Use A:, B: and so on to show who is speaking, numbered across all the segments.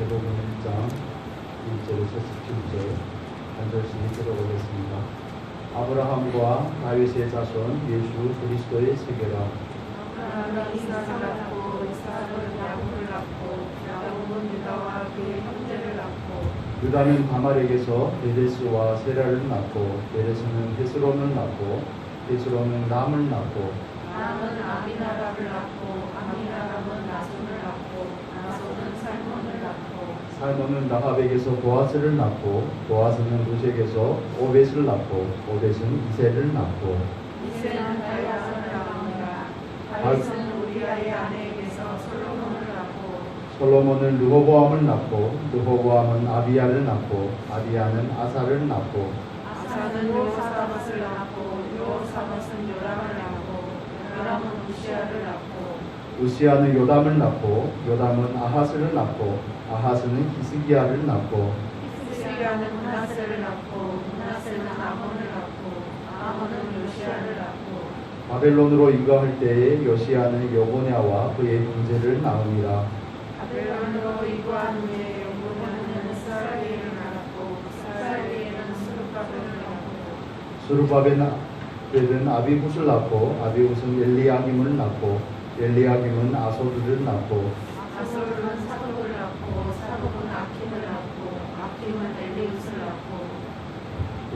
A: 마태복음 1장 1절에서 17절 한 절씩 들어보겠습니다. 아브라함과 다윗의 자손 예수 그리스도의 세계라.
B: 아브라함이 이삭을 낳고 이삭은 야곱을 낳고 야곱은 유다와 그의 형제를 낳고
A: 유다는 다말에게서 베레스와 세라를 낳고 베레스는 헤스론을 낳고 헤스론은 람을 낳고
B: 람은 아미나답을 낳고 아미나답은 나손을 낳고 나손은 살몬을 낳고
A: 살몬은 라합에게서 보아스를 낳고 보아스는 루sek에서 오벳을 낳고 오벳은 이새를 낳고
B: 이새는 다윗을 낳으니라. 다윗은 우리아의 아내에게서 솔로몬을 낳고
A: 솔로몬은 르호보암을 낳고 르호보암은 아비야를 낳고 아비야는 아사를 낳고
B: 아사는 요사밧을 낳고 요사밧은 요람을 낳고 요람은 우시아를 낳고
A: 우시아는 요담을 낳고 요담은 아하스를 낳고 아하스는 히스기야를 낳고
B: 히스기야는 므낫세를 낳고 므낫세는 아몬을 낳고 아몬은 요시아를 낳고
A: 바벨론으로 이거할 때에 요시아는 여고냐와 그의 형제를 낳으니라.
B: 바벨론으로 이구한 후에 여고냐는 스라엘을 낳았고 스라엘은 수르바벨을 낳고
A: 수르바벨은 아비훗을 낳고 아비훗은 엘리야김을 낳고 엘리야김은 아소르를 낳고
B: 아솔은 사독을 낳고 사독은 아킴을 낳고 아킴은 엘리웃을 낳고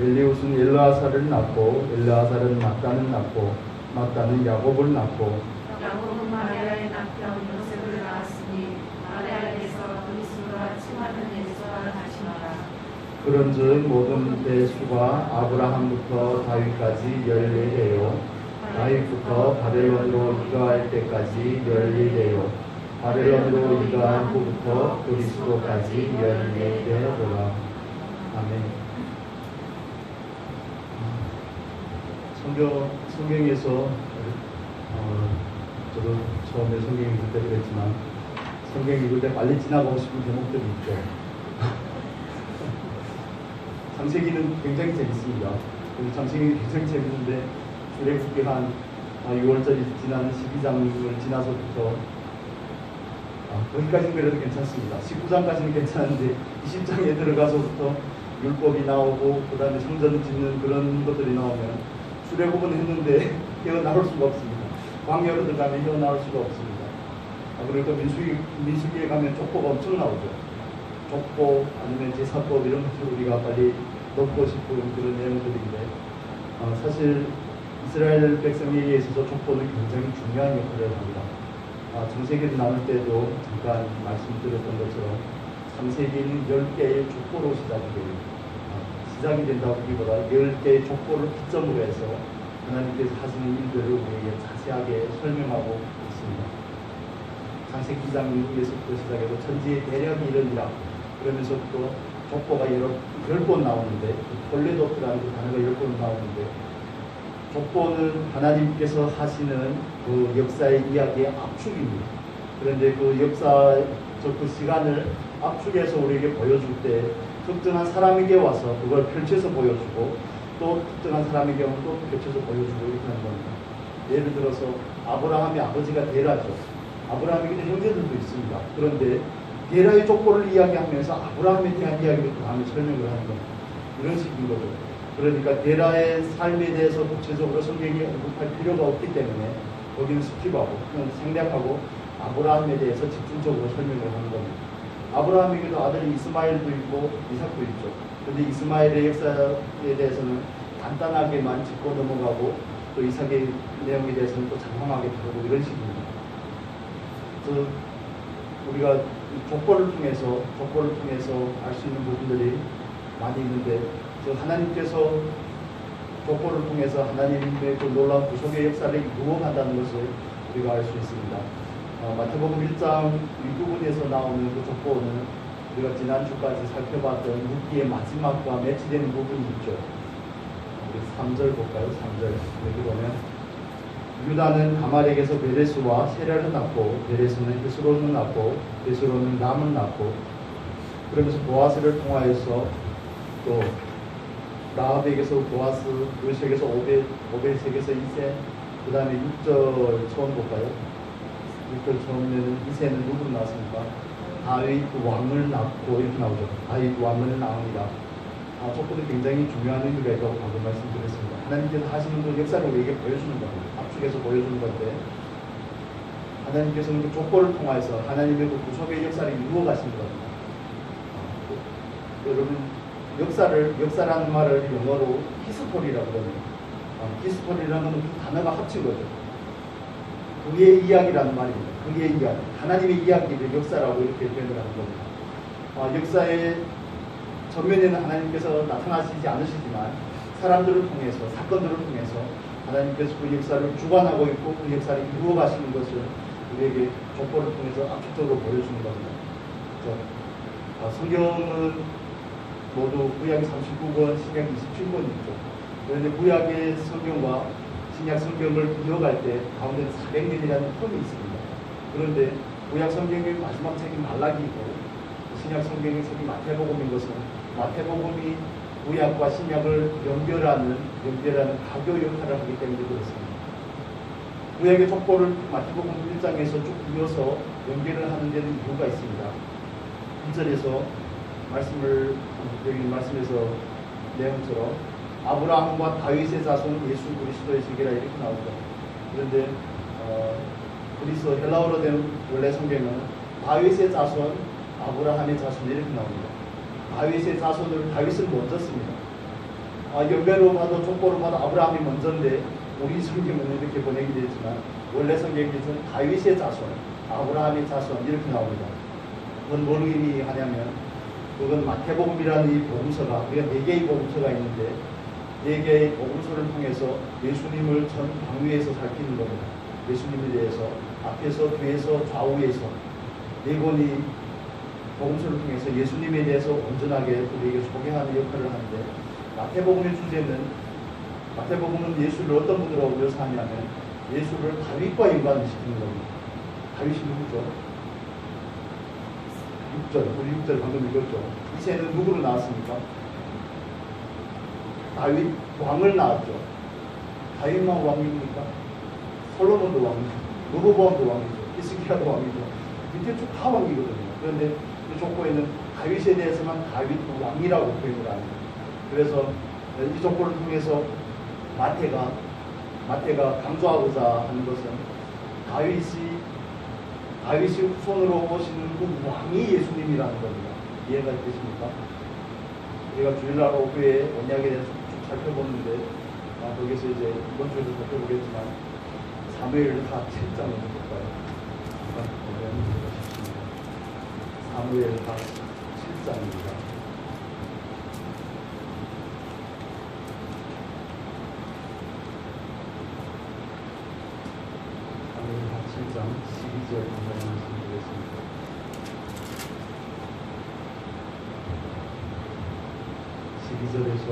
A: 엘리훗은 엘르아사를 낳고 엘르아사는 mat단을 낳고 mat단은 야곱을 낳고
B: 야곱은 마리아의 남편 요셉을 낳았으니 마리아에게서 그리스도가 칭하는 예수가 나시니라.
A: 그런즉 모든 대수가 아브라함부터 다윗까지 14대요 다윗부터 바벨론으로 이가할 때까지 14대요 바벨론으로 이가한 후부터 그리스도까지 14대더라. 아멘. 성경에서 저도 처음에 성경 읽을 때 그랬지만 성경 읽을 때 빨리 지나가고 싶은 제목들이 있죠. 창세기는 굉장히 재밌습니다. 창세기는 굉장히 재밌는데 출애굽기 한 6월절이 지나는 12장을 지나서부터 거기까지는 그래도 괜찮습니다. 19장까지는 괜찮은데 20장에 들어가서부터 율법이 나오고 그 다음에 성전 짓는 그런 것들이 나오면 출애굽은 했는데 헤어나올 수가 없습니다. 광야로 들어가면 헤어나올 수가 없습니다. 그러니까 민수기에 가면 족보가 엄청 나오죠. 족보 아니면 제사법 이런 것들 우리가 빨리 넣고 싶은 그런 내용들인데 사실 이스라엘 백성에게 있어서 족보는 굉장히 중요한 역할을 합니다. 창세기를 나눌 때도 잠깐 말씀드렸던 것처럼 창세기는 10개의 족보로 시작이 됩니다. 시작이 된다기보다 10개의 족보를 기점으로 해서 하나님께서 하시는 일들을 우리에게 자세하게 설명하고 있습니다. 창세기 2장에서부터 시작해서 천지의 대략이 이르니라 그러면서부터 족보가 10번 나오는데 톨레도트라는 그 단어가 10번 나오는데 족보는 하나님께서 하시는 그 역사의 이야기의 압축입니다. 그런데 그 역사적 그 시간을 압축해서 우리에게 보여줄 때 특정한 사람에게 와서 그걸 펼쳐서 보여주고 또 특정한 사람에게 또 펼쳐서 보여주고 이렇게 하는 겁니다. 예를 들어서 아브라함의 아버지가 데라죠. 아브라함에게는 형제들도 있습니다. 그런데 데라의 족보를 이야기하면서 아브라함에 대한 이야기를 그 다음에 설명을 하는 겁니다. 이런 식인 거죠. 그러니까 데라의 삶에 대해서 구체적으로 성경이 언급할 필요가 없기 때문에 거기는 스킵하고 그냥 생략하고 아브라함에 대해서 집중적으로 설명을 하는 겁니다. 아브라함에게도 아들이 이스마엘도 있고 이삭도 있죠. 그런데 이스마엘의 역사에 대해서는 간단하게만 짚고 넘어가고 또 이삭의 내용에 대해서는 또 장황하게 다루고 이런 식입니다. 그래서 우리가 족보를 통해서 알 수 있는 부분들이 많이 있는데 하나님께서 족보를 통해서 하나님의 그 놀라운 구속의 역사를 이루어간다는 것을 우리가 알 수 있습니다. 마태복음 1장 윗부분에서 나오는 그 족보는 우리가 지난주까지 살펴봤던 6기의 마지막과 매치되는 부분이 있죠. 우리 3절 볼까요? 3절 여기 보면 유다는 다말에게서 베레스와 세라를 낳고 베레스는 헤스론을 낳고 헤스론은 람을 낳고 그러면서 보아스를 통하여서 또 라합에게서 보아스, 루sek에서 오벳에게서 이새, 그 다음에 6절 처음 볼까요? 6절 처음에는 이새는 누구로 나왔습니까? 다윗 왕을 낳고 이렇게 나오죠. 다윗 왕을 낳으리라. 조건이 굉장히 중요한 의미가 있다고 방금 말씀드렸습니다. 하나님께서 하시는 그 역사를 우리에게 보여주는 겁니다. 압축해서 보여주는 건데 하나님께서는 그 족보를 통해서 하나님의 그 구속의 역사를 이루어 가시는 겁니다. 여러분 역사라는 말을 영어로 히스토리라고 합니다. 히스토리라는 건 두 단어가 합친 거죠. 그의 이야기라는 말입니다. 그의 이야기, 하나님의 이야기를 역사라고 이렇게 표현을 하는 겁니다. 역사의 전면에는 하나님께서 나타나시지 않으시지만 사람들을 통해서, 사건들을 통해서 하나님께서 그 역사를 주관하고 있고 그 역사를 이루어 가시는 것을 우리에게 족보를 통해서 압축적으로 보여주는 겁니다. 성경은 모두 구약이 39권, 신약 27권 있죠. 그런데 구약의 성경과 신약 성경을 비교할 때 가운데 400년이라는 텀이 있습니다. 그런데 구약 성경의 마지막 책이 말라기이고 신약 성경의 책이 마태복음인 것은 마태복음이 구약과 신약을 연결하는 가교 역할을 하기 때문에 그렇습니다. 구약의 족보를 마태복음 1장에서 쭉 이어서 연결을 하는 데는 이유가 있습니다. 1절에서 여기 말씀에서 내용처럼 아브라함과 다윗의 자손 예수 그리스도의 세계라 이렇게 나오죠. 그런데 그리스도 헬라어로 된 원래 성경은 다윗의 자손, 아브라함의 자손 이렇게 나옵니다. 다윗의 자손을 다윗은 먼저 씁니다. 연배로 봐도 족보로 봐도 아브라함이 먼저인데 우리 성경은 이렇게 번역이 되지만 원래 성경에서는 다윗의 자손, 아브라함의 자손 이렇게 나옵니다. 그건 뭘 의미하냐면 그건 마태복음이라는 이 복음서가 우리가 4개의 복음서가 있는데 4개의 복음서를 통해서 예수님을 전 방위에서 살피는 겁니다. 예수님에 대해서 앞에서 뒤에서 좌우에서 4권이 복음서를 통해서 예수님에 대해서 온전하게 우리에게 소개하는 역할을 하는데 마태복음의 주제는 마태복음은 예수를 어떤 분으로 묘사하냐면 예수를 다윗과 연관을 시키는 겁니다. 다윗이 누구죠? 6절, 우리 6절 방금 읽었죠. 이새는 누구로 나왔습니까? 다윗 왕을 낳았죠. 다윗만 왕입니까? 솔로몬도 왕이죠. 르호보암도 왕이죠. 히스기야도 왕이죠. 밑에 쭉 다 왕이거든요. 그런데 그 족보에는 다윗에 대해서만 다윗 왕이라고 표현을 합니다. 그래서 이 족보를 통해서 마태가 강조하고자 하는 것은 다윗이 후손으로 오시는 그 왕이 예수님이라는 겁니다. 이해가 되십니까? 우리가 주일날 오후에 언약에 대해서 쭉 살펴보는데 거기서 이제 이번 주에도 살펴보겠지만 사무엘하 7장을 볼까요? 사무엘하 7장입니다. 사무엘하 7장 12절 말씀드리겠습니다. 12절에서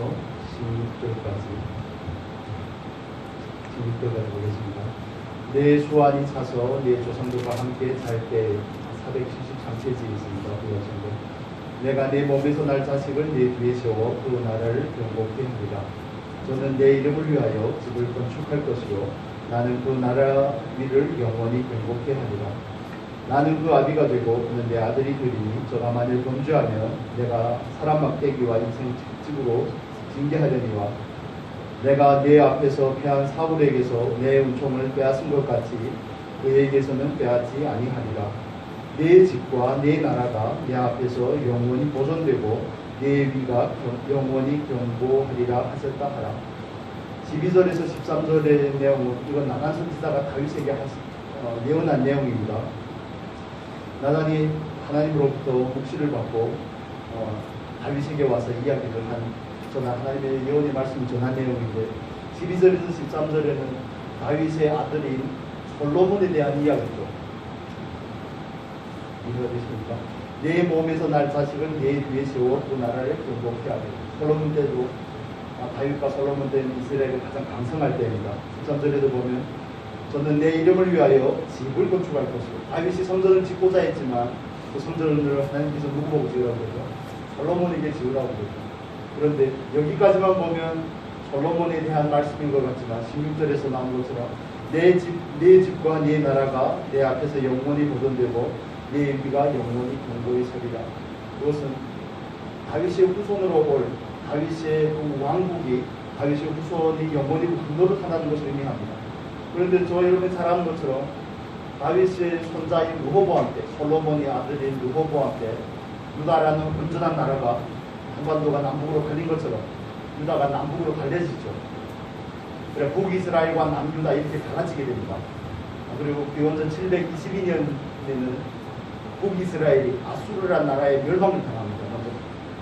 A: 16절까지 보겠습니다. 내 수완이 차서 내 조상들과 함께 잘 때 473세지 있습니다. 그 내가 내 몸에서 날 자식을 내 뒤에 세워 그 나라를 경복케 하리라. 저는 내 이름을 위하여 집을 건축할 것이요 나는 그 나라 위를 영원히 경복케 하리라. 나는 그 아비가 되고 그는 내 아들이 되리니 저가 만일 범죄하면 내가 사람 막대기와 인생 책찍으로 징계하려니와 내가 내 앞에서 패한 사울에게서 내 은총을 빼앗은 것 같이 그에게서는 빼앗지 아니하리라. 내 집과 내 나라가 내 앞에서 영원히 보존되고 내 위가 영원히 경고하리라 하셨다 하라. 12절에서 13절의 내용은 이건 나단 선지자가 다윗에게 예언한 내용입니다. 나단이 하나님으로부터 묵시를 받고 다윗에게 와서 이야기를 하나님의 예언의 말씀을 전한 내용인데 12절에서 13절에는 다윗의 아들인 솔로몬에 대한 이야기죠. 이해가 되십니까? 내 몸에서 날 자식은 내 뒤에 세워 그 나라를 경복케 하리라. 솔로몬 때도 다윗과 솔로몬 때는 이스라엘이 가장 강성할 때입니다. 13절에도 보면 저는 내 이름을 위하여 집을 건축할 것이고 다윗이 성전을 짓고자 했지만 그 성전을 하나님께서 누구 보고 지으라고 그러죠? 솔로몬에게 지으라고 그러죠. 그런데 여기까지만 보면 솔로몬에 대한 말씀인 것 같지만 16절에서 나온 것처럼 내 집과 내 나라가 내 앞에서 영원히 보존되고 내 위가 영원히 경고히 서리라. 그것은 다윗의 후손으로 올 다윗의 그 왕국이 다윗의 후손이 영원히 왕노릇하는 것을 의미합니다. 그런데 저 여러분이 잘 아는 것처럼 다윗의 손자인 르호보암 때, 솔로몬의 아들인 르호보암 때 유다라는 온전한 나라가 한반도가 남북으로 갈린 것처럼 유다가 남북으로 갈려지죠. 그래 북이스라엘과 남유다 이렇게 갈라지게 됩니다. 그리고 기원전 722년에는 북이스라엘이 아수르라는 나라에 멸망을 당합니다.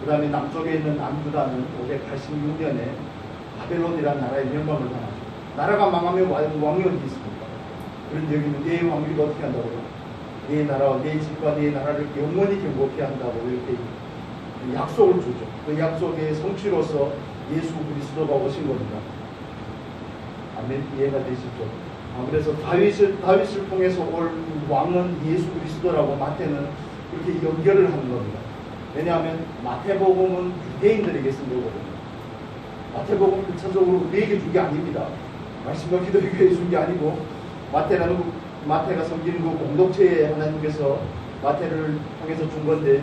A: 그 다음에 남쪽에 있는 남유다는 586년에 바벨론이라는 나라에 멸망을 당하죠. 나라가 망하면 왕이 어디 있습니까? 그런데 여기는 내 왕위가 어떻게 한다고요? 내 나라와 내 집과 내 나라를 영원히 경고케 한다고 이렇게 약속을 주죠. 그 약속의 성취로서 예수 그리스도가 오신 겁니다. 아멘. 이해가 되시죠? 그래서 다윗을 통해서 올 왕은 예수 그리스도라고 마태는 이렇게 연결을 하는 겁니다. 왜냐하면 마태복음은 유대인들에게 쓴 거거든요. 마태복음은 일차적으로 우리에게 준 게 아닙니다. 말씀과 기도교회에 준 게 아니고 마태가 섬기는 그 공동체에 하나님께서 마태를 통해서 준 건데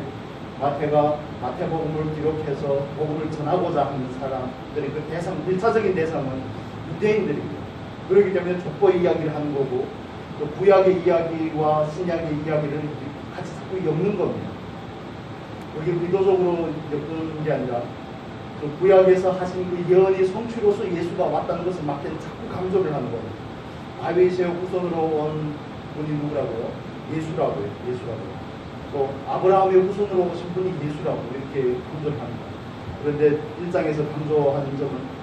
A: 마태가 마태복음을 기록해서 복음을 전하고자 하는 사람들이 그 대상, 1차적인 대상은 유대인들입니다. 그렇기 때문에 족보 이야기를 하는 거고 또 구약의 이야기와 신약의 이야기를 같이 자꾸 엮는 겁니다. 그게 의도적으로 엮는 게 아니라 그 구약에서 하신 그 예언의 성취로서 예수가 왔다는 것을 마태는 자꾸 강조를 하는 겁니다. 다윗의 후손으로 온 분이 누구라고요? 예수라고요. 또 아브라함의 후손으로 오신 분이 예수라고 이렇게 강조를 합니다. 그런데 1장에서 강조하는 점은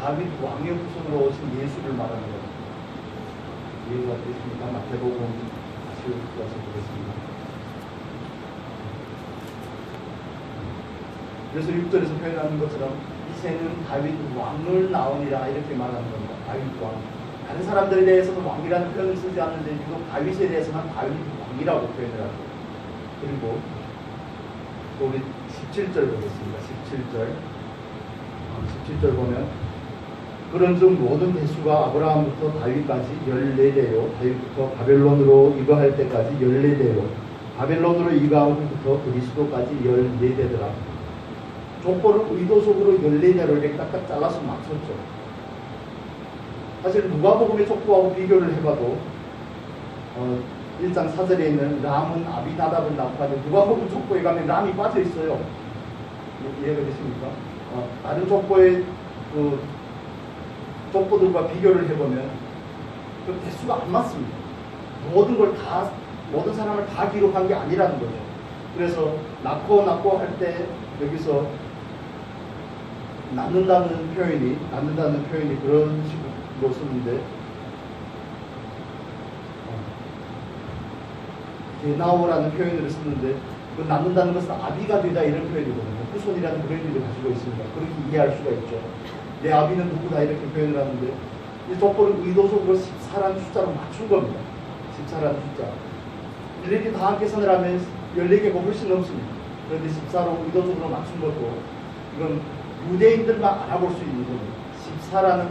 A: 다윗 왕의 후손으로 오신 예수를 말하는 겁니다. 이해가 되십니까? 마태복음 다시 읽어서 보겠습니다. 그래서 6절에서 표현하는 것처럼 이새는 다윗 왕을 낳으니라 이렇게 말하는 겁니다. 다윗 왕. 다른 사람들에 대해서는 왕이라는 표현을 쓰지 않는데 유독 다윗에 대해서는 다윗 왕이라고 표현을 하고 그리고 또 우리 17절 보겠습니다. 17절 보면 그런즉 모든 대수가 아브라함부터 다윗까지 14대요 다윗부터 바벨론으로 이거할 때까지 14대요 바벨론으로 이거한 후부터 그리스도까지 14대더라. 족보를 의도적으로 14대로 이렇게 딱딱 잘라서 맞췄죠. 사실 누가복음의 족보하고 비교를 해봐도 1장 4절에 있는 람은 아비나답을 낳고 하는데 누가복음 족보에 가면 람이 빠져 있어요. 이해가 되십니까? 다른 족보의 그 족보들과 비교를 해보면 그 개수가 안 맞습니다. 모든 사람을 다 기록한 게 아니라는 거죠. 그래서 낳고 할 때 여기서 낳는다는 표현이 그런 식으로 쓰는데 게나오라는 표현을 쓰는데 그 낳는다는 것은 아비가 되다 이런 표현이거든요. 후손이라는 그런 의미를 가지고 있습니다. 그렇게 이해할 수가 있죠. 내 아비는 누구다 이렇게 표현을 하는데 이 족보를 의도적으로 14라는 숫자로 맞춘 겁니다. 14라는 숫자. 이렇게 다 계산을 하면 14개가 훨씬 넘습니다. 그런데 14로 의도적으로 맞춘 것도 이건 유대인들만 알아볼 수 있는 겁니다. 14라는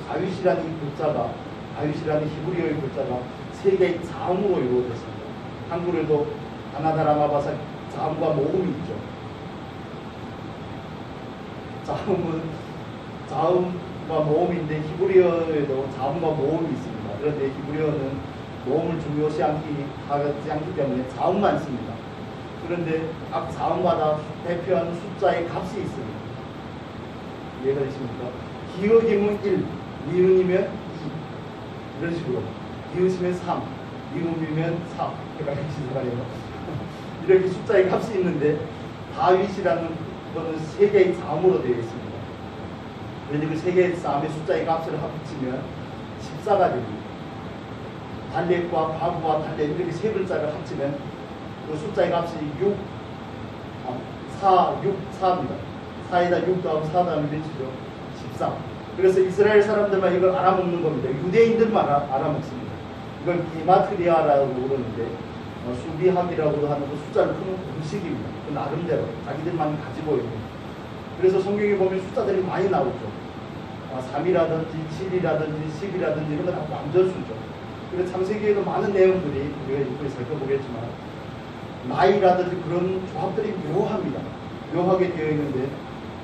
A: 다윗이라는 이 글자가 다윗이라는 히브리어의 글자가 세 개의 자음으로 이루어졌습니다. 한글에도 가나다라마바사 자음과 모음이 있죠. 자음과 모음인데 히브리어에도 자음과 모음이 있습니다. 그런데 히브리어는 모음을 중요시하지 않기 때문에 자음만 씁니다. 그런데 각 자음마다 대표하는 숫자의 값이 있습니다. 이해가 되십니까? 기억이면 1, 미음이면 2 이런 식으로 기으시면 3, 미음이면 4 이렇게 숫자의 값이 있는데 다윗이라는 것은 3개의 자음으로 되어 있습니다. 그런데 그 3개의 자음의 숫자의 값을 합치면 14가 됩니다. 달렛과 과부와 달렛 이렇게 3글자를 합치면 그 숫자의 값이 4입니다. 4에다 6 더하면 4 더하면 몇이죠? 14. 그래서 이스라엘 사람들만 이걸 알아먹는 겁니다. 유대인들만 알아먹습니다. 이걸 기마트리아라고 그러는데 수비학이라고도 하는 그 숫자를 푸는 공식입니다. 그 나름대로 자기들만 가지고 있는. 그래서 성경에 보면 숫자들이 많이 나오죠. 3이라든지 7이라든지 10이라든지 이런 건 다 완전수죠. 그래서 창세기에도 많은 내용들이 우리가 이렇게 살펴보겠지만 나이라든지 그런 조합들이 묘합니다. 묘하게 되어 있는데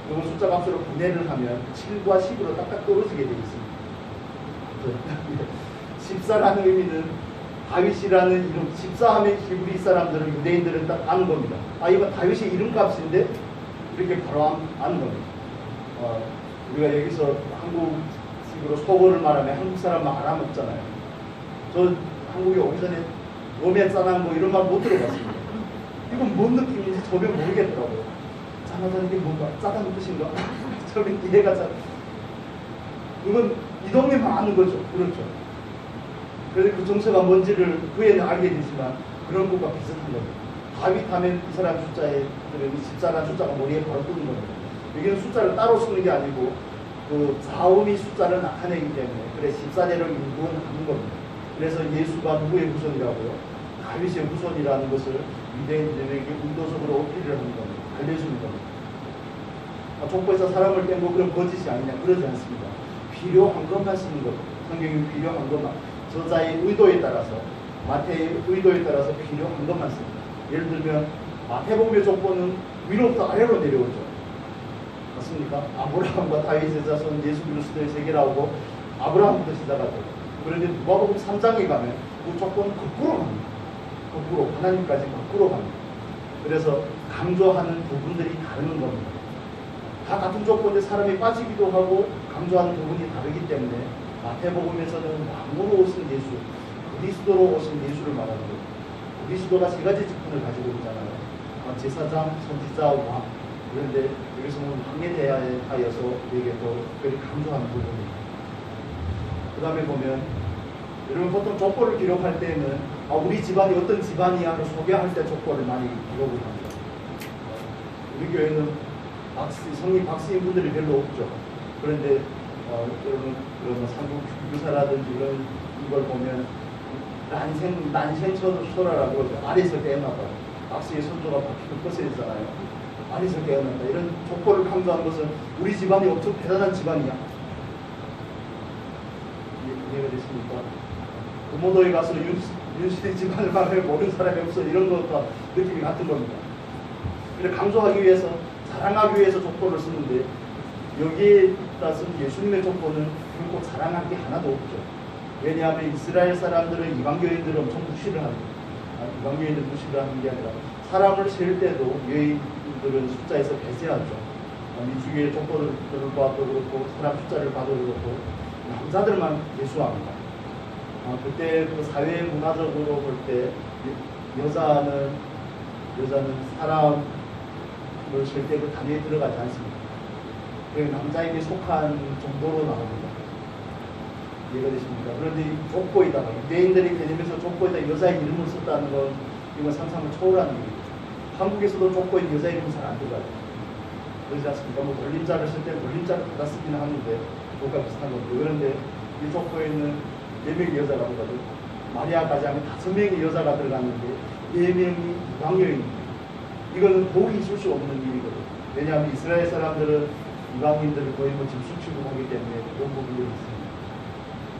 A: 이걸 숫자 값으로 분해를 하면 7과 10으로 딱딱 떨어지게 되어 있습니다. 14라는 의미는 다윗이라는 이름, 14하면 히브리 사람들은 유대인들은 딱 아는 겁니다. 아, 이건 다윗의 이름값인데 이렇게 바로 아는 겁니다. 우리가 여기서 한국식으로 속어를 말하면 한국 사람만 알아먹잖아요. 저 한국에 오기 전에 몸에 짠한 뭐 이런 말 못 들어봤습니다. 이건 뭔 느낌인지 전혀 모르겠더라고요. 짠하다는 게 뭔가? 짜다는 뜻인가? 저는 이해가 잘. 이건 이 동네만 아는 거죠. 그렇죠. 그래서 그 정서가 뭔지를 후에는 알게 되지만 그런 것과 비슷한 겁니다. 다윗 하면 이 사람 숫자에 이 14라는 숫자가 머리에 바로 뜨는 겁니다. 여기는 숫자를 따로 쓰는 게 아니고 그 자음이 숫자를 나타내기 때문에 그래 14대로 인구하는 겁니다. 그래서 예수가 누구의 후손이라고요? 다윗의 후손이라는 것을 유대인들에게 의도적으로 어필을 하는 겁니다. 알려주는 겁니다. 족보에서 사람을 뺀 거 그럼 거짓이 아니냐? 그러지 않습니다. 필요한 것만 쓰는 겁니다. 성경이 필요한 것만. 저자의 의도에 따라서, 마태의 의도에 따라서 필요한 것만 씁니다. 예를 들면 마태복음의 족보는 위로부터 아래로 내려오죠. 맞습니까? 아브라함과 다윗의 자손 예수 그리스도의 세계라고 아브라함부터 시작하죠. 그런데 누가복음 3장에 가면 그 족보는 거꾸로 갑니다. 거꾸로 하나님까지 거꾸로 갑니다. 그래서 강조하는 부분들이 다른 겁니다. 다 같은 족보인데 사람이 빠지기도 하고 강조하는 부분이 다르기 때문에 마태복음에서는 왕으로 오신 예수, 그리스도로 오신 예수를 말하는 거예요. 그리스도가 세 가지 직분을 가지고 있잖아요. 제사장, 선지자, 왕. 그런데 여기서는 왕에 대하여서 우리에게 더 특별히 강조하는 부분입니다. 그 다음에 보면 여러분 보통 족보를 기록할 때는 우리 집안이 어떤 집안이야를 소개할 때 족보를 많이 기록을 합니다. 우리 교회는 성인 박씨인 분들이 별로 없죠. 그런데 여러분 그런 삼국 유사라든지 이걸 보면 난생소라라고 하죠. 아래서 깨어났다. 박씨의 손조가 바퀴를 벗어있잖아요. 아래서 깨어났다. 이런 족보를 강조한 것은 우리 집안이 엄청 대단한 집안이야. 이해가 됐습니까? 금오도에 가서 윤씨 집안을 말해 모르는 사람이 없어. 이런 것과 느낌이 같은 겁니다. 그래 강조하기 위해서, 자랑하기 위해서 족보를 쓰는데 여기에 따라서 예수님의 족보는 결코 자랑할 게 하나도 없죠. 왜냐하면 이스라엘 사람들은 이방교인들을 엄청 무시를 합니다. 이방교인들 무시를 하는 게 아니라 사람을 셀 때도 유대인들은 숫자에서 배제하죠. 민주주의의 족보를 봐도 그렇고 사람 숫자를 봐도 그렇고 남자들만 예수합니다. 그때 그 사회 문화적으로 볼 때 여자는 사람을 셀 때 그 단위에 들어가지 않습니다. 그 남자에게 속한 정도로 나옵니다. 이해가 되십니까? 그런데 이 족보에다가 유대인들의 개념에서 족보에다 여자의 이름을 썼다는 건 이건 상상을 초월하는 일이죠. 한국에서도 족보에 여자 이름은 잘 안 들어가요. 그러지 않습니까? 뭐 돌림자를 쓸 때 돌림자를 받아 쓰기는 하는데 그것과 비슷한 겁니다. 그런데 이 족보에는 4명의 여자가 들어가고 마리아까지 하면 5명의 여자가 들어갔는데 4명이 이방여인입니다. 이거는 복이 있을 수 없는 일이거든요. 왜냐하면 이스라엘 사람들은 이방인들을 거의 뭐 짐승 취급하기 때문에 그런 부분이 있습니다.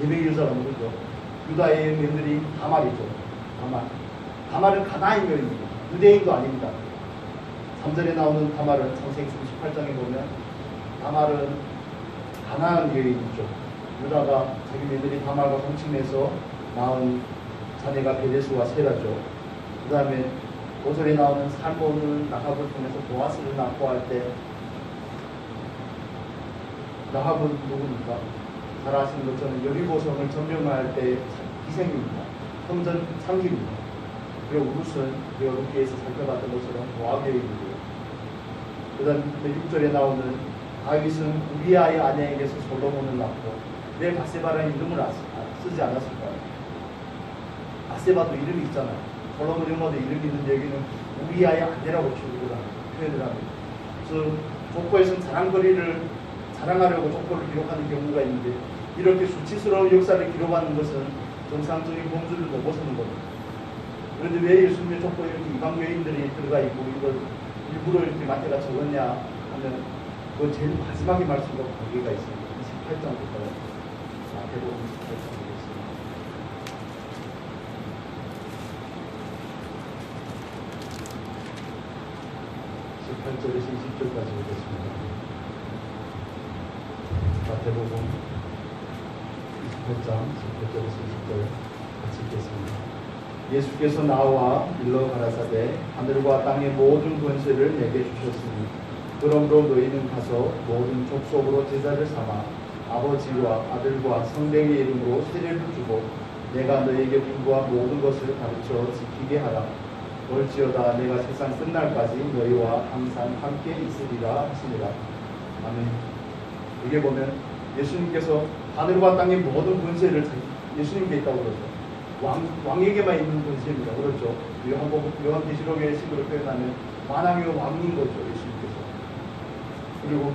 A: 4명의 여자가 누구죠? 유다의 며느리 다말이죠. 다말은 가나안 여인입니다. 유대인도 아닙니다. 3절에 나오는 다말은 창세기 38장에 보면 다말은 가나안 여인이죠. 유다가 자기 며느리 다말과 동침해서 낳은 자네가 베레스와 세라죠. 그 다음에 5절에 나오는 살몬은 라합을 통해서 보아스를 낳고 할 때 라합은 누굽니까? 잘 아시는 것처럼 여리고성을 점령할 때 희생입니다. 성전 상기입니다. 그리고 우룻은 우리가 루키에서 살펴봤던 것처럼 모압여인이고요. 그 다음에 6절에 나오는 다윗은 우리아의 아내에게서 솔로몬을 낳고 왜 바세바라는 이름을 쓰지 않았을까요? 바세바도 이름이 있잖아요. 솔로몬 영어도 이름이 있는데 여기는 우리아의 아내라고 표현을 합니다. 그래서 족보에서는 자랑하려고 족보를 기록하는 경우가 있는데 이렇게 수치스러운 역사를 기록하는 것은 정상적인 범주를 넘어서는 겁니다. 그런데 왜 예수님의 족보에 이렇게 이방 여인들이 들어가 있고 이걸 일부러 이렇게 마태가 적었냐 하면 그 제일 마지막에 말씀과 관계가 있습니다. 18장부터 마태복음 18장에 있습니다. 18절에서 20절까지 보겠습니다. 마태복음 28장 18절에서 20절 같이 읽겠습니다. 예수께서 나와 일러 가라사대 하늘과 땅의 모든 권세를 내게 주셨으니 그러므로 너희는 가서 모든 족속으로 제자를 삼아 아버지와 아들과 성령의 이름으로 세례를 주고 내가 너희에게 분부한 모든 것을 가르쳐 지키게 하라. 올지어다 내가 세상 끝날까지 너희와 항상 함께 있으리라 하시니라. 아멘. 여기 보면 예수님께서 하늘과 땅의 모든 권세를 예수님께 있다고 그러죠. 왕에게만 있는 권세입니다. 그렇죠. 요한계시록의 식으로 표현하면 만왕의 왕인 거죠. 예수님께서. 그리고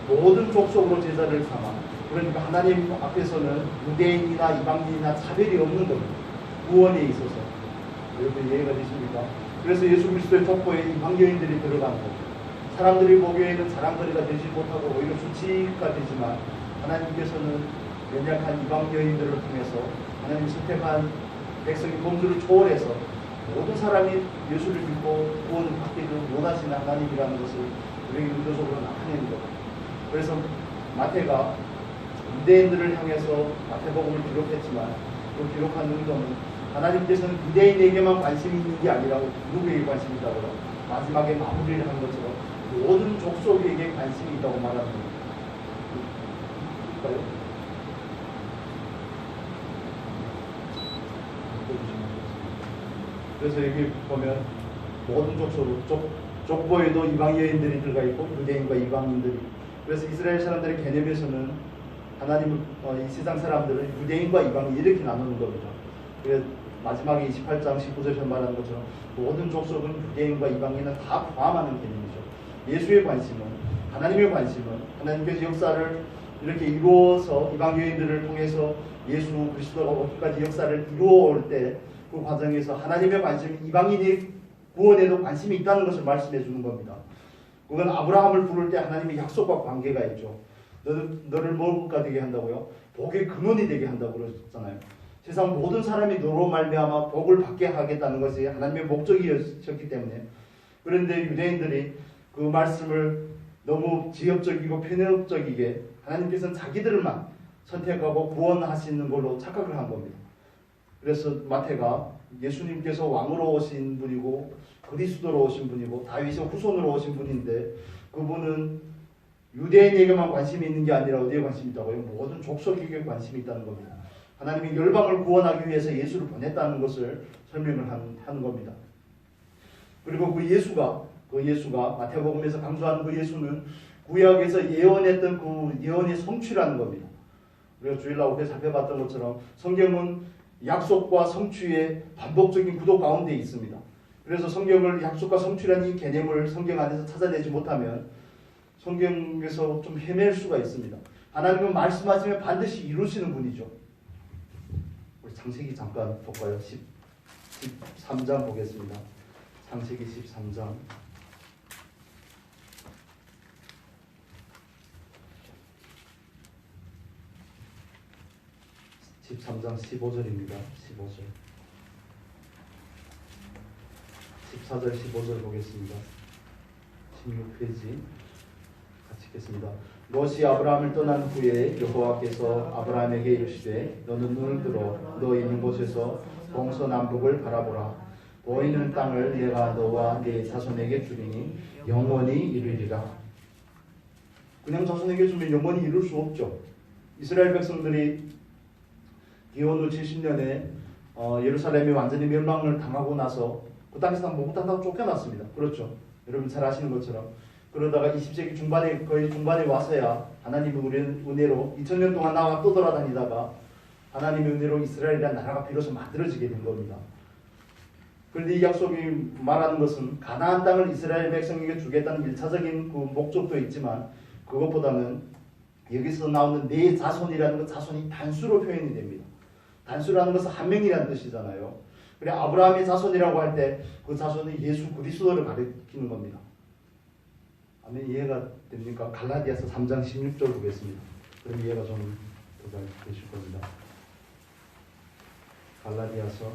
A: 모든 족속으로 제자를 삼아, 그러니까 하나님 앞에서는 유대인이나 이방인이나 차별이 없는 겁니다. 구원에 있어서. 여러분 이해가 되십니까? 그래서 예수 그리스도의 족보에 이방인들이 들어간 거죠. 사람들이 보기에는 자랑거리가 되지 못하고 오히려 수치가 되지만 하나님께서는 연약한 이방인들을 통해서 하나님 선택한 백성의 범주를 초월해서 모든 사람이 예수를 믿고 구원을 받기를 원하시는 하나님이라는 것을 우리에게 의도적으로 나타내는 겁니다. 그래서 마태가 유대인들을 향해서 마태복음을 기록했지만 그 기록한 의도는 하나님께서는 유대인에게만 관심이 있는 게 아니라 누구에게 관심이 있다고 마지막에 마무리를 한 것처럼 모든 족속에게 관심이 있다고 말하는 겁니다. 볼까요? 그래서 여기 보면 모든 족보에도 이방 여인들이 들어가 있고 유대인과 이방인들이. 그래서 이스라엘 사람들의 개념에서는 하나님은 이 세상 사람들은 유대인과 이방인 이렇게 나누는 겁니다. 그래서 마지막에 28장 19절에서 말하는 것처럼 모든 족속은 유대인과 이방인은 다 포함하는 개념이죠. 예수의 관심은, 하나님의 관심은 하나님께서 역사를 이렇게 이루어서 이방 여인들을 통해서 예수 그리스도가 오기까지 역사를 이루어올 때 그 과정에서 하나님의 관심이 이방인의 구원에도 관심이 있다는 것을 말씀해 주는 겁니다. 그건 아브라함을 부를 때 하나님의 약속과 관계가 있죠. 너를 뭐가 되게 한다고요? 복의 근원이 되게 한다고 그러셨잖아요. 세상 모든 사람이 너로 말미암아 복을 받게 하겠다는 것이 하나님의 목적이었기 때문에. 그런데 유대인들이 그 말씀을 너무 지엽적이고 편협적이게 하나님께서는 자기들만 선택하고 구원하시는 걸로 착각을 한 겁니다. 그래서 마태가 예수님께서 왕으로 오신 분이고 그리스도로 오신 분이고 다윗의 후손으로 오신 분인데 그분은 유대인에게만 관심이 있는 게 아니라 어디에 관심이 있다고요? 모든 족속에게 관심이 있다는 겁니다. 하나님이 열방을 구원하기 위해서 예수를 보냈다는 것을 설명을 하는 겁니다. 그리고 그 예수가 마태복음에서 강조하는 그 예수는 구약에서 예언했던 그 예언의 성취라는 겁니다. 우리가 주일날 오래 살펴봤던 것처럼 성경은 약속과 성취의 반복적인 구도 가운데 있습니다. 그래서 성경을 약속과 성취라는 이 개념을 성경 안에서 찾아내지 못하면 성경에서 좀 헤맬 수가 있습니다. 하나님은 말씀하시면 반드시 이루시는 분이죠. 우리 창세기 잠깐 볼까요? 13장 보겠습니다. 창세기 13장 13장 15절입니다. 15절. 14절 15절 보겠습니다. 16페이지 같이 읽겠습니다. 롯이 아브라함을 떠난 후에 여호와께서 아브라함에게 이르시되 너는 눈을 들어 너 있는 곳에서 동서남북을 바라보라. 보이는 땅을 내가 너와 네 자손에게 주리니 영원히 이르리라. 그냥 자손에게 주면 영원히 이룰 수 없죠. 이스라엘 백성들이 기원 후 70년에 예루살렘이 완전히 멸망을 당하고 나서 그 땅에서 모두 다 쫓겨났습니다. 그렇죠. 여러분 잘 아시는 것처럼. 그러다가 20세기 중반에 거의 중반에 와서야 하나님의 은혜로 2000년 동안 나와 떠돌아다니다가 하나님의 은혜로 이스라엘이라는 나라가 비로소 만들어지게 된 겁니다. 그런데 이 약속이 말하는 것은 가나안 땅을 이스라엘 백성에게 주겠다는 1차적인 그 목적도 있지만 그것보다는 여기서 나오는 네 자손이라는 것, 자손이 단수로 표현이 됩니다. 단수라는 것은 한 명이라는 뜻이잖아요. 그래 아브라함의 자손이라고 할 때 그 자손이 예수 그리스도를 가리키는 겁니다. 아멘. 이해가 됩니까? 갈라디아서 3장 16절 보겠습니다. 그럼 이해가 좀 더 잘 되실 겁니다. 갈라디아서 3장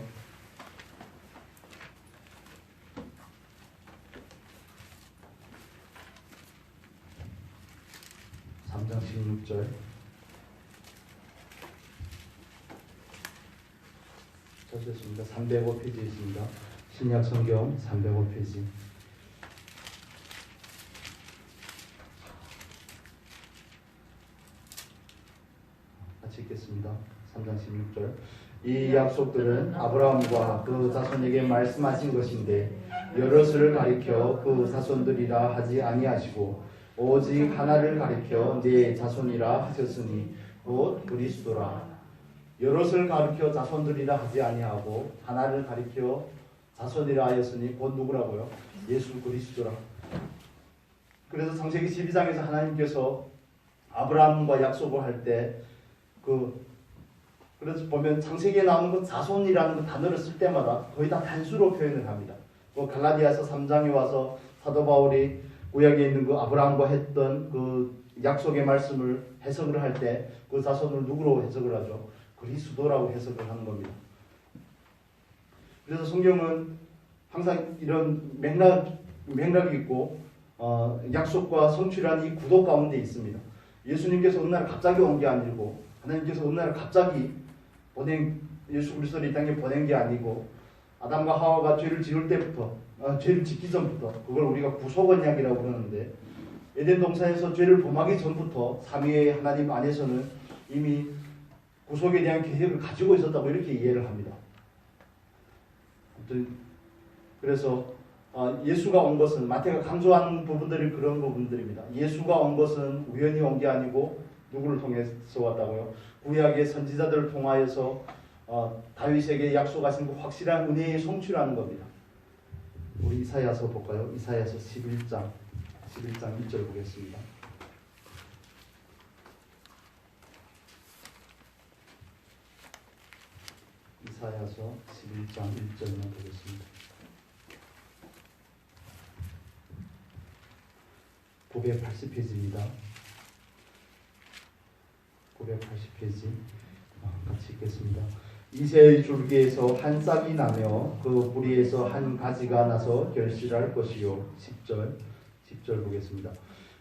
A: 3장 16절. 찾으셨습니다. 305페이지에 있습니다. 신약성경 305페이지. 같이 읽겠습니다. 3장 16절. 이 약속들은 아브라함과 그 자손에게 말씀하신 것인데 여럿을 가리켜 그 자손들이라 하지 아니하시고 오직 하나를 가리켜 네 자손이라 하셨으니 곧 그리스도라. 여럿을 가리켜 자손들이라 하지 아니하고 하나를 가리켜 자손이라 하였으니 곧 누구라고요? 예수 그리스도라. 그래서 창세기 12장에서 하나님께서 아브라함과 약속을 할 때 그래서 보면 창세기에 나오는 그 자손이라는 그 단어를 쓸 때마다 거의 다 단수로 표현을 합니다. 갈라디아서 3장에 와서 사도 바울이 구약에 있는 그 아브라함과 했던 그 약속의 말씀을 해석을 할 때 그 자손을 누구로 해석을 하죠? 그리스도라고 해석을 하는 겁니다. 그래서 성경은 항상 이런 맥락이 있고 약속과 성취라는 이 구도 가운데 있습니다. 예수님께서 어느 날 갑자기 온 게 아니고 하나님께서 어느 날 갑자기 예수 그리스도를 이 땅에 보낸 게 아니고 아담과 하와가 죄를 지을 때부터 죄를 짓기 전부터 그걸 우리가 구속 언약이라고 그러는데 에덴 동산에서 죄를 범하기 전부터 삼위의 하나님 안에서는 이미 구속에 대한 계획을 가지고 있었다고 이렇게 이해를 합니다. 그래서 예수가 온 것은 마태가 강조하는 부분들이 그런 부분들입니다. 예수가 온 것은 우연히 온 게 아니고 누구를 통해서 왔다고요? 구약의 선지자들을 통하여서 다윗에게 약속하신 그 확실한 은혜의 성취라는 겁니다. 우리 이사야서 볼까요? 이사야서 11장 1절 보겠습니다. 이사야서 11장 1절만 보겠습니다. 980페이지입니다. 980페이지 같이 읽겠습니다. 이새의 줄기에서 한 싹이 나며 그 뿌리에서 한 가지가 나서 결실할 것이요. 10절 보겠습니다.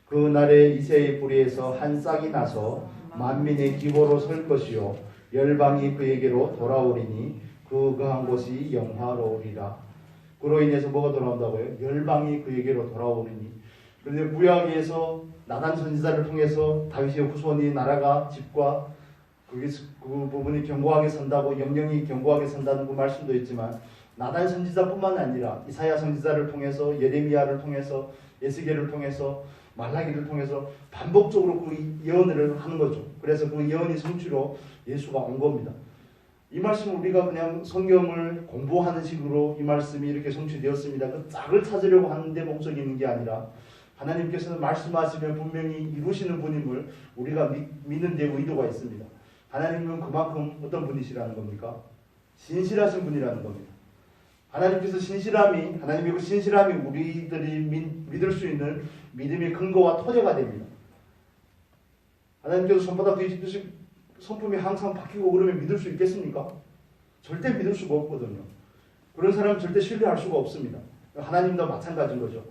A: 그 날에 이새의 뿌리에서 한 싹이 나서 만민의 기고로 설 것이요 열방이 그에게로 돌아오리니 그 거한 곳이 영화로우리라. 그로 인해서 뭐가 돌아온다고요? 열방이 그에게로 돌아오리니. 그런데 구약에서 나단 선지자를 통해서 다윗의 후손이 나라가 집과 그 부분이 견고하게 선다고 영령이 견고하게 선다는 그 말씀도 있지만 나단 선지자뿐만 아니라 이사야 선지자를 통해서 예레미야를 통해서 에스겔을 통해서 말라기를 통해서 반복적으로 그 예언을 하는 거죠. 그래서 그 예언이 성취로 예수가 온 겁니다. 이 말씀을 우리가 그냥 성경을 공부하는 식으로 이 말씀이 이렇게 성취되었습니다. 그 짝을 찾으려고 하는데 목적이 있는 게 아니라 하나님께서는 말씀하시면 분명히 이루시는 분임을 우리가 믿는 데 의도가 있습니다. 하나님은 그만큼 어떤 분이시라는 겁니까? 신실하신 분이라는 겁니다. 하나님께서 하나님의 그 신실함이 우리들이 믿을 수 있는 믿음의 근거와 토대가 됩니다. 하나님께서 손바닥 뒤집듯이 성품이 항상 바뀌고 그러면 믿을 수 있겠습니까? 절대 믿을 수가 없거든요. 그런 사람은 절대 신뢰할 수가 없습니다. 하나님도 마찬가지인 거죠.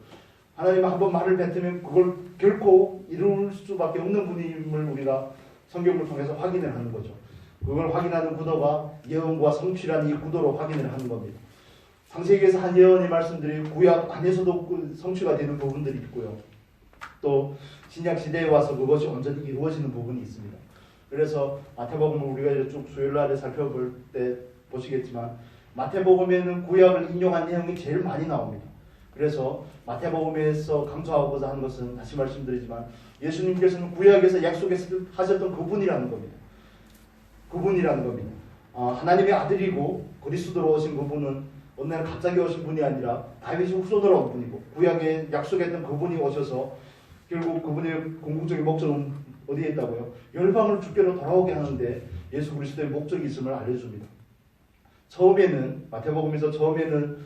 A: 하나님은 한번 말을 뱉으면 그걸 결코 이룰 수밖에 없는 분임을 우리가 성경을 통해서 확인을 하는 거죠. 그걸 확인하는 구도가 예언과 성취라는 이 구도로 확인을 하는 겁니다. 창세기에서 한 예언의 말씀들이 구약 안에서도 그 성취가 되는 부분들이 있고요. 또 신약 시대에 와서 그것이 온전히 이루어지는 부분이 있습니다. 그래서 마태복음을 우리가 이제 쭉 수요일 날에 살펴볼 때 보시겠지만 마태복음에는 구약을 인용한 내용이 제일 많이 나옵니다. 그래서 마태복음에서 강조하고자 하는 것은 다시 말씀드리지만 예수님께서는 구약에서 약속하셨던 그분이라는 겁니다. 그분이라는 겁니다. 하나님의 아들이고 그리스도로 오신 그분은 어느 날 갑자기 오신 분이 아니라 다윗의 후손으로 온 분이고 구약에 약속했던 그분이 오셔서 결국 그분의 궁극적인 목적은 어디에 있다고요? 열방을 주께로 돌아오게 하는데 예수 그리스도의 목적이 있음을 알려줍니다. 마태복음에서 처음에는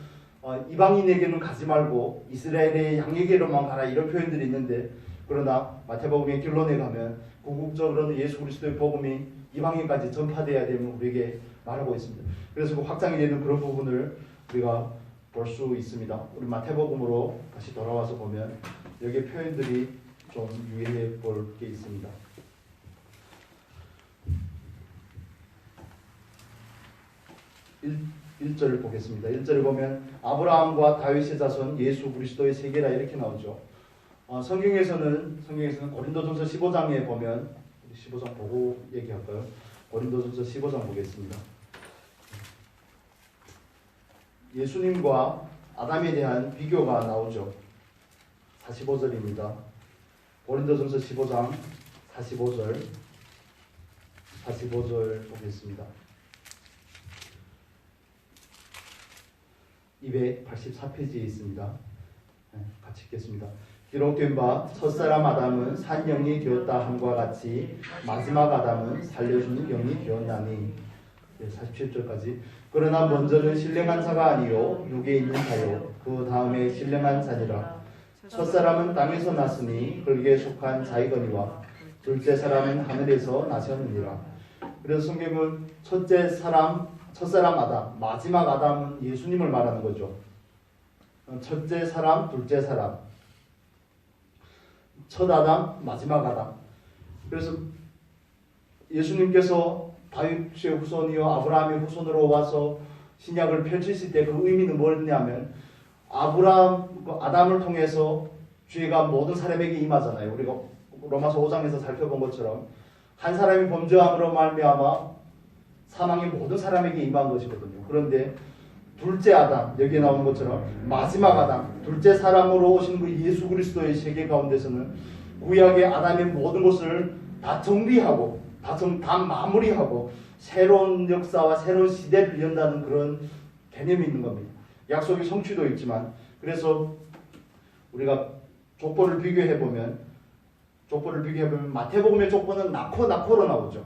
A: 이방인에게는 가지 말고 이스라엘의 양에게로만 가라 이런 표현들이 있는데 그러나 마태복음의 결론에 가면 궁극적으로는 예수 그리스도의 복음이 이방인까지 전파되어야 되면 우리에게 말하고 있습니다. 그래서 그 확장이 되는 그런 부분을 우리가 볼 수 있습니다. 우리 마태복음으로 다시 돌아와서 보면 여기 표현들이 좀 유의해 볼 게 있습니다. 1절을 보겠습니다. 1절을 보면 아브라함과 다윗의 자손 예수 그리스도의 세계라 이렇게 나오죠. 성경에서는 고린도전서 15장에 보면 15장 보고 얘기할까요? 고린도전서 15장 보겠습니다. 예수님과 아담에 대한 비교가 나오죠. 45절입니다. 고린도전서 15장 45절 보겠습니다. 284페이지에 있습니다. 같이 읽겠습니다. 기록된 바 첫사람 아담은 산 영이 되었다 함과 같이 마지막 아담은 살려주는 영이 되었나니. 47절까지. 그러나 먼저는 신령한 자가 아니요 육에 있는 자요 그 다음에 신령한 자니라. 첫사람은 땅에서 났으니 흙에 속한 자이거니와 둘째 사람은 하늘에서 나셨느니라. 그래서 성경은 첫사람 아담, 마지막 아담은 예수님을 말하는 거죠. 첫째 사람, 둘째 사람, 첫 아담, 마지막 아담. 그래서 예수님께서 다윗의 후손이요 아브라함의 후손으로 와서 신약을 펼치실 때 그 의미는 뭐였냐면 아담을 통해서 죄가 모든 사람에게 임하잖아요. 우리가 로마서 5장에서 살펴본 것처럼 한 사람이 범죄함으로 말미암아 사망이 모든 사람에게 임한 것이거든요. 그런데 둘째 아담, 여기에 나오는 것처럼 마지막 아담, 둘째 사람으로 오신 그 예수 그리스도의 세계 가운데서는 구약의 아담의 모든 것을 다 정리하고 다 마무리하고 새로운 역사와 새로운 시대를 연다는 그런 개념이 있는 겁니다. 약속의 성취도 있지만, 그래서 우리가 족보를 비교해 보면 마태복음의 족보는 낳고로 나오죠.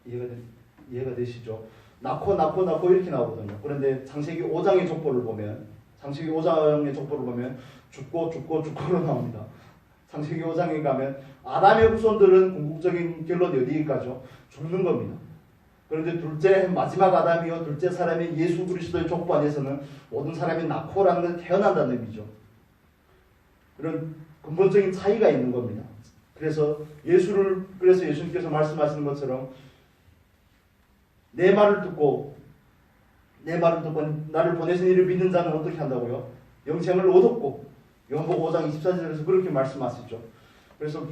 A: 이해가 되시죠? 낳고 이렇게 나오거든요. 그런데 창세기 5장의 족보를 보면 죽고로 나옵니다. 창세기 5장에 가면 아담의 후손들은 궁극적인 결론이 어디에 가죠? 죽는 겁니다. 그런데 마지막 아담이요 둘째 사람이 예수 그리스도의 족보 안에서는 모든 사람이 낳고라는 건 태어난다는 의미죠. 그런 근본적인 차이가 있는 겁니다. 그래서 예수님께서 말씀하시는 것처럼 내 말을 듣고 나를 보내신 이를 믿는 자는 어떻게 한다고요? 영생을 얻었고, 요한복음 5장 24절에서 그렇게 말씀하시죠. 그래서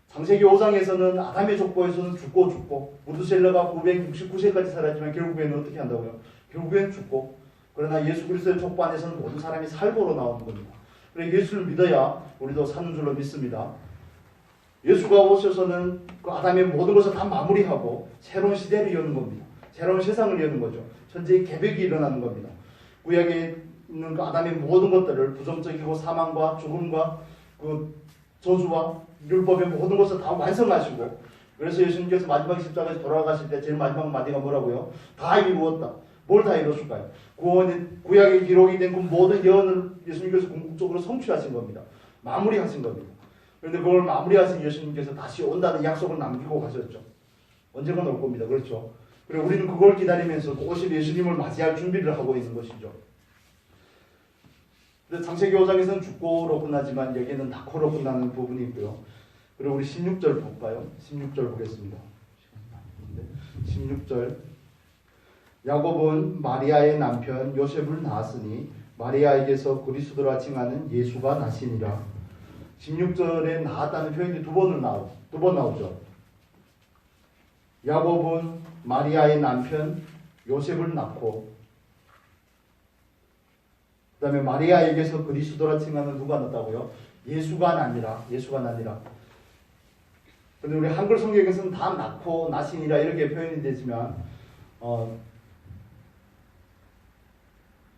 A: 창세기 5장에서는 아담의 족보에서는 죽고 무드셀라가 969세까지 살았지만 결국에는 어떻게 한다고요? 결국엔 죽고, 그러나 예수 그리스도의 족보 안에서는 모든 사람이 살고로 나오는 겁니다. 그래서 예수를 믿어야 우리도 사는 줄로 믿습니다. 예수가 오셔서는 그 아담의 모든 것을 다 마무리하고 새로운 시대를 여는 겁니다. 새로운 세상을 여는 거죠. 천지의 개벽이 일어나는 겁니다. 구약에 있는 그 아담의 모든 것들을 부정적이고 사망과 죽음과 그 저주와 율법의 모든 것을 다 완성하시고, 그래서 예수님께서 마지막 십자가에서 돌아가실 때 제일 마지막 마디가 뭐라고요? 다 이루었다. 뭘 다 이뤘을까요? 구약에 기록이 된 그 모든 예언을 예수님께서 궁극적으로 성취하신 겁니다. 마무리하신 겁니다. 그런데 그걸 마무리하신 예수님께서 다시 온다는 약속을 남기고 가셨죠. 언젠가 올 겁니다. 그렇죠? 그리고 우리는 그걸 기다리면서 오실 예수님을 맞이할 준비를 하고 있는 것이죠. 근데 창세기 5장에서는 죽고로 끝나지만 여기는 낳고로 끝나는 부분이 있고요. 그리고 우리 16절 볼까요? 16절 보겠습니다. 16절. 야곱은 마리아의 남편 요셉을 낳았으니 마리아에게서 그리스도라 칭하는 예수가 나시니라. 16절에 낳았다는 표현이 두 번 나오죠. 야곱은 마리아의 남편 요셉을 낳고, 그 다음에 마리아에게서 그리스도라 칭하는 누가 낳았다고요? 예수가 나니라. 그런데 우리 한글 성경에서는 다 낳고 나시니라 이렇게 표현이 되지만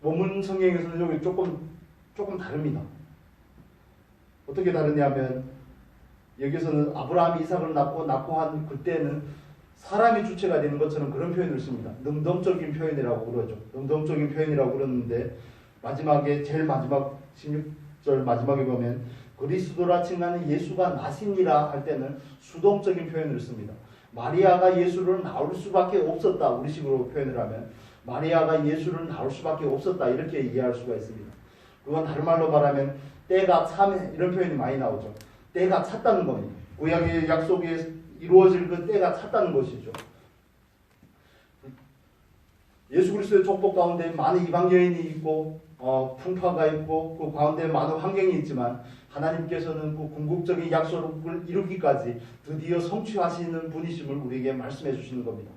A: 원문 성경에서는 여기 조금 다릅니다. 어떻게 다르냐면 여기서는 아브라함이 이삭을 낳고 한 그때는 사람이 주체가 되는 것처럼 그런 표현을 씁니다. 능동적인 표현이라고 그러죠. 능동적인 표현이라고 그러는데 제일 마지막 16절 마지막에 보면 그리스도라 칭하는 예수가 나시니라 할 때는 수동적인 표현을 씁니다. 마리아가 예수를 낳을 수밖에 없었다. 우리식으로 표현을 하면 마리아가 예수를 낳을 수밖에 없었다. 이렇게 이해할 수가 있습니다. 그건 다른 말로 말하면 때가 차매 이런 표현이 많이 나오죠. 때가 찼다는 겁니다. 구약의 약속이 이루어질 그 때가 찼다는 것이죠. 예수 그리스도의 족보 가운데 많은 이방 여인이 있고 풍파가 있고 그 가운데 많은 환경이 있지만 하나님께서는 그 궁극적인 약속을 이루기까지 드디어 성취하시는 분이심을 우리에게 말씀해 주시는 겁니다.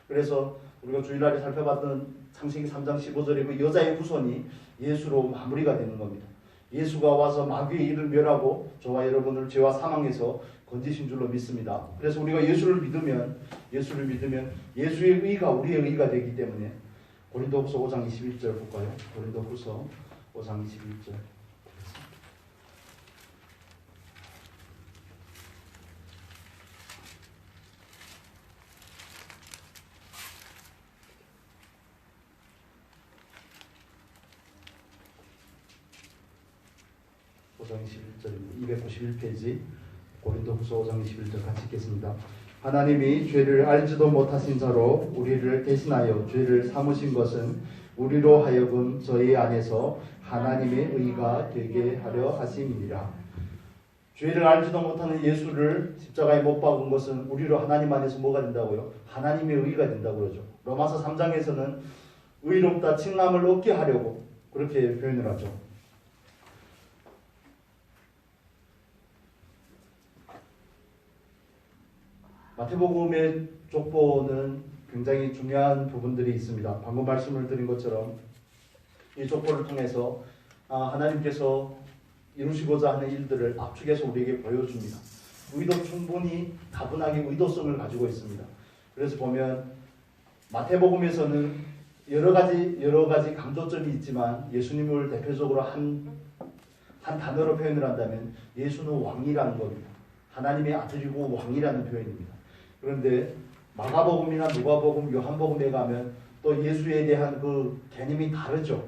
A: 그래서 우리가 주일날에 살펴봤던 창세기 3장 15절의 그 여자의 후손이 예수로 마무리가 되는 겁니다. 예수가 와서 마귀의 일을 멸하고 저와 여러분을 죄와 사망에서 건지신 줄로 믿습니다. 그래서 우리가 예수를 믿으면 예수의 의가 우리의 의가 되기 때문에 고린도후서 5장 21절 볼까요? 고린도후서 5장 21절. (5장 21절입니다. 291페이지) 고린도후서 5장 21절 같이 읽겠습니다. 하나님이 죄를 알지도 못하신 자로 우리를 대신하여 죄를 삼으신 것은 우리로 하여금 저희 안에서 하나님의 의가 되게 하려 하심이니라. 죄를 알지도 못하는 예수를 십자가에 못 박은 것은 우리로 하나님 안에서 뭐가 된다고요? 하나님의 의가 된다고 그러죠. 로마서 3장에서는 의롭다 칭함을 얻게 하려고 그렇게 표현을 하죠. 마태복음의 족보는 굉장히 중요한 부분들이 있습니다. 방금 말씀을 드린 것처럼 이 족보를 통해서 하나님께서 이루시고자 하는 일들을 압축해서 우리에게 보여줍니다. 우리도 충분히 다분하게 의도성을 가지고 있습니다. 그래서 보면 마태복음에서는 여러 가지 강조점이 있지만 예수님을 대표적으로 한 단어로 표현을 한다면 예수는 왕이라는 겁니다. 하나님의 아들이고 왕이라는 표현입니다. 그런데 마가복음이나 누가복음, 요한복음에 가면 또 예수에 대한 그 개념이 다르죠.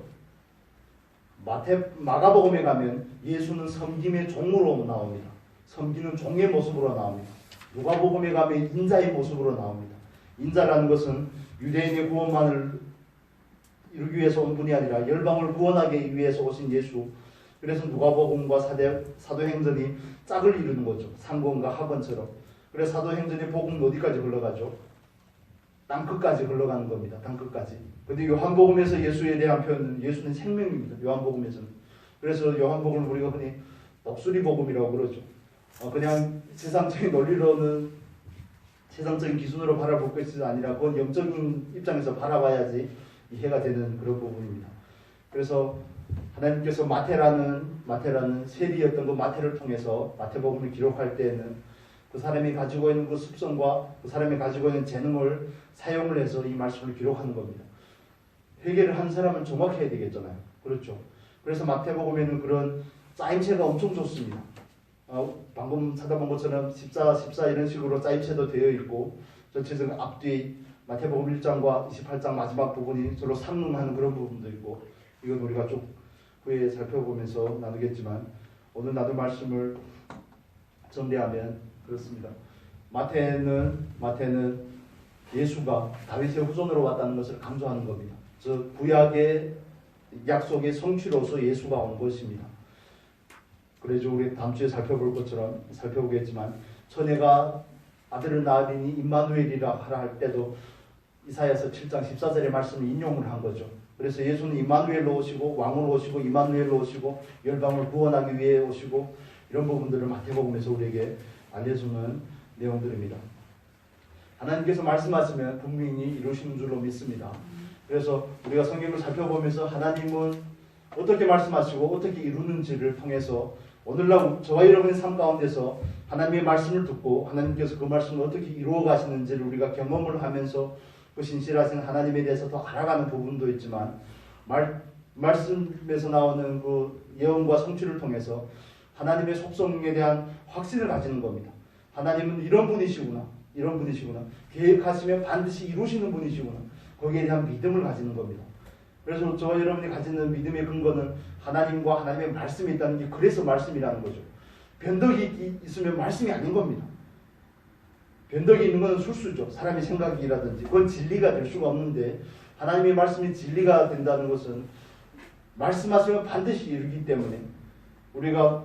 A: 마가복음에 가면 예수는 섬김의 종으로 나옵니다. 섬기는 종의 모습으로 나옵니다. 누가복음에 가면 인자의 모습으로 나옵니다. 인자라는 것은 유대인의 구원만을 이루기 위해서 온 분이 아니라 열방을 구원하기 위해서 오신 예수. 그래서 누가복음과 사도행전이 짝을 이루는 거죠. 상권과 하권처럼. 그래서 사도행전의 복음은 어디까지 흘러가죠? 땅끝까지 흘러가는 겁니다. 땅끝까지. 그런데 요한복음에서 예수에 대한 표현은 예수는 생명입니다. 요한복음에서는. 그래서 요한복음을 우리가 흔히 독수리 복음이라고 그러죠. 그냥 세상적인 논리로는 세상적인 기준으로 바라볼 것이 아니라 그건 영적인 입장에서 바라봐야지 이해가 되는 그런 부분입니다. 그래서 하나님께서 마태라는 세리였던 그 마태를 통해서 마태복음을 기록할 때에는 그 사람이 가지고 있는 그 습성과 그 사람이 가지고 있는 재능을 사용을 해서 이 말씀을 기록하는 겁니다. 회개를 한 사람은 정확해야 되겠잖아요. 그렇죠. 그래서 마태복음에는 그런 짜임새가 엄청 좋습니다. 방금 찾아본 것처럼 14 이런 식으로 짜임새도 되어 있고 전체적인 앞뒤 마태복음 1장과 28장 마지막 부분이 서로 상응하는 그런 부분도 있고 이건 우리가 쭉 후에 살펴보면서 나누겠지만 오늘 나눌 말씀을 정리하면 그렇습니다. 마태는 예수가 다윗의 후손으로 왔다는 것을 강조하는 겁니다. 즉 구약의 약속의 성취로서 예수가 온 것입니다. 그래서 우리 다음 주에 살펴보겠지만 처녀가 아들을 낳으리니 임마누엘이라 하라 할 때도 이사야서 7장 14절의 말씀을 인용을 한 거죠. 그래서 예수는 임마누엘로 오시고 왕으로 오시고 임마누엘로 오시고 열방을 구원하기 위해 오시고 이런 부분들을 마태복음에서 우리에게 알려주는 내용들입니다. 하나님께서 말씀하시면 분명히 이루시는 줄로 믿습니다. 그래서 우리가 성경을 살펴보면서 하나님은 어떻게 말씀하시고 어떻게 이루는지를 통해서 오늘날 저와 여러분의 삶 가운데서 하나님의 말씀을 듣고 하나님께서 그 말씀을 어떻게 이루어 가시는지를 우리가 경험을 하면서 그 신실하신 하나님에 대해서 더 알아가는 부분도 있지만 말씀에서 나오는 그 예언과 성취를 통해서 하나님의 속성에 대한 확신을 가지는 겁니다. 하나님은 이런 분이시구나. 계획하시면 반드시 이루시는 분이시구나. 거기에 대한 믿음을 가지는 겁니다. 그래서 저와 여러분이 가지는 믿음의 근거는 하나님과 하나님의 말씀이 있다는 게 그래서 말씀이라는 거죠. 변덕이 있으면 말씀이 아닌 겁니다. 변덕이 있는 것은 술수죠. 사람의 생각이라든지 그건 진리가 될 수가 없는데 하나님의 말씀이 진리가 된다는 것은 말씀하시면 반드시 이루기 때문에 우리가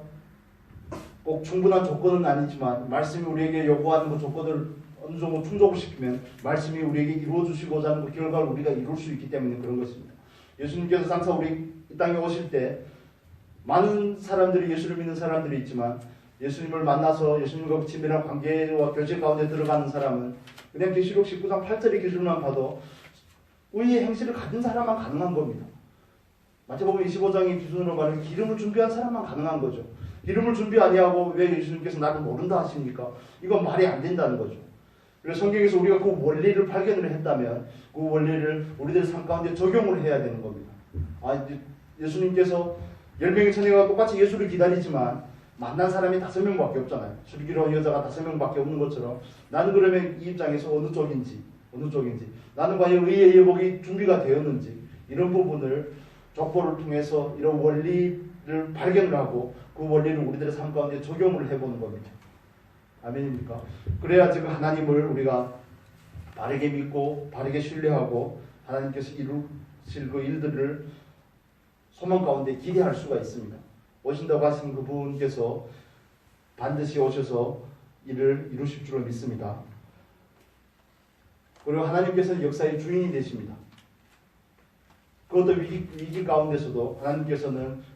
A: 꼭 충분한 조건은 아니지만 말씀이 우리에게 요구하는 그 조건을 어느 정도 충족을 시키면 말씀이 우리에게 이루어 주시고자 하는 그 결과를 우리가 이룰 수 있기 때문에 그런 것입니다. 예수님께서 장차 우리 이 땅에 오실 때 많은 사람들이 예수를 믿는 사람들이 있지만 예수님을 만나서 예수님과 친밀한 관계와 교제 가운데 들어가는 사람은 그냥 계시록 19장 8절의 기준만 봐도 의의 행실을 가진 사람만 가능한 겁니다. 마태복음 25장의 기준으로 말하면 기름을 준비한 사람만 가능한 거죠. 기름을 준비 아니하고 왜 예수님께서 나를 모른다 하십니까? 이건 말이 안 된다는 거죠. 그래서 성경에서 우리가 그 원리를 발견을 했다면 그 원리를 우리들 삶 가운데 적용을 해야 되는 겁니다. 예수님께서 10명의 처녀가 똑같이 예수를 기다리지만 만난 사람이 5명밖에 없잖아요. 슬기로운 여자가 5명밖에 없는 것처럼 나는 그러면 이 입장에서 어느 쪽인지 나는 과연 의의 예복이 준비가 되었는지 이런 부분을 족보를 통해서 이런 원리를 발견을 하고 그 원리를 우리들의 삶 가운데 적용을 해보는 겁니다. 아멘입니까? 그래야 지금 하나님을 우리가 바르게 믿고 바르게 신뢰하고 하나님께서 이루실 그 일들을 소망 가운데 기대할 수가 있습니다. 오신다고 하신 그분께서 반드시 오셔서 이를 이루실 줄로 믿습니다. 그리고 하나님께서는 역사의 주인이 되십니다. 그것도 위기 가운데서도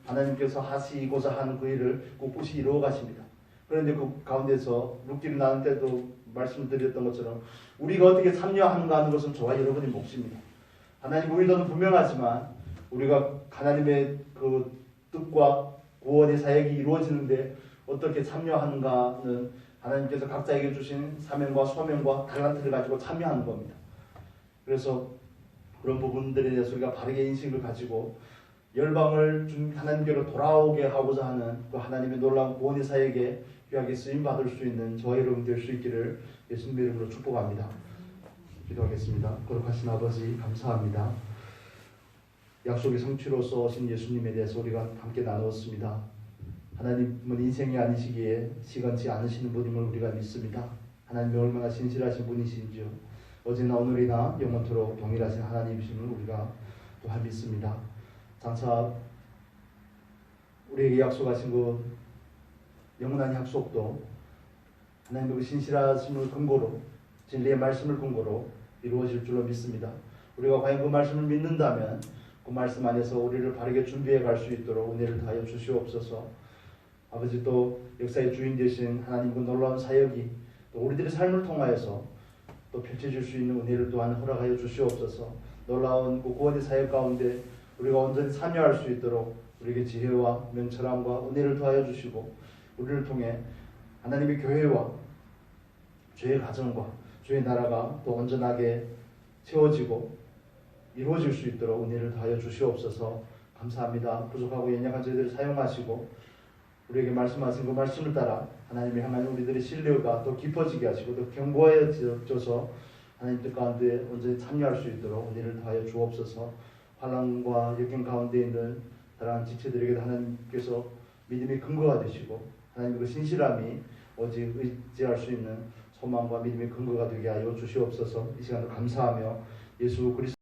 A: 하나님께서 하시고자 하는 그 일을 꿋꿋이 이루어 가십니다. 그런데 그 가운데서 룻기를 나눌 때도 말씀드렸던 것처럼 우리가 어떻게 참여하는가 하는 것은 저와 여러분의 몫입니다. 하나님 의도는 분명하지만 우리가 하나님의 그 뜻과 구원의 사역이 이루어지는데 어떻게 참여하는가는 하나님께서 각자에게 주신 사명과 소명과 달란트를 가지고 참여하는 겁니다. 그래서 그런 부분들에 대해서 우리가 바르게 인식을 가지고 열방을 하나님께로 돌아오게 하고자 하는 그 하나님의 놀라운 구원의 사역에 귀하게 쓰임받을 수 있는 저와 여러분 될 수 있기를 예수님의 이름으로 축복합니다. 기도하겠습니다. 거룩하신 아버지 감사합니다. 약속의 성취로서 오신 예수님에 대해서 우리가 함께 나누었습니다. 하나님은 인생이 아니시기에 시간치 않으시는 분임을 우리가 믿습니다. 하나님이 얼마나 신실하신 분이신지요. 어제나 오늘이나 영원토록 동일하신 하나님이심을 우리가 또한 믿습니다. 장차 우리에게 약속하신 그 영원한 약속도 하나님의 그 신실하심을 근거로 진리의 말씀을 근거로 이루어질 줄로 믿습니다. 우리가 과연 그 말씀을 믿는다면 그 말씀 안에서 우리를 바르게 준비해 갈 수 있도록 은혜를 다하여 주시옵소서. 아버지 또 역사의 주인 되신 하나님 그 놀라운 사역이 또 우리들의 삶을 통하여서 또 펼쳐질 수 있는 은혜를 또한 허락하여 주시옵소서. 놀라운 그 구원의 사역 가운데 우리가 온전히 참여할 수 있도록 우리에게 지혜와 명철함과 은혜를 더하여 주시고 우리를 통해 하나님의 교회와 주의 가정과 주의 나라가 또 온전하게 채워지고 이루어질 수 있도록 은혜를 더하여 주시옵소서. 감사합니다. 부족하고 연약한 저희들을 사용하시고 우리에게 말씀하신 그 말씀을 따라 하나님을 향한 우리들의 신뢰가 더 깊어지게 하시고 더 견고해져서 하나님 뜻 가운데 온전히 참여할 수 있도록 은혜를 더하여 주옵소서. 환난과 역경 가운데 있는 사랑하는 지체들에게도 하나님께서 믿음의 근거가 되시고 하나님의 그 신실함이 오직 의지할 수 있는 소망과 믿음의 근거가 되게 하여 주시옵소서. 이 시간을 감사하며 예수 그리스도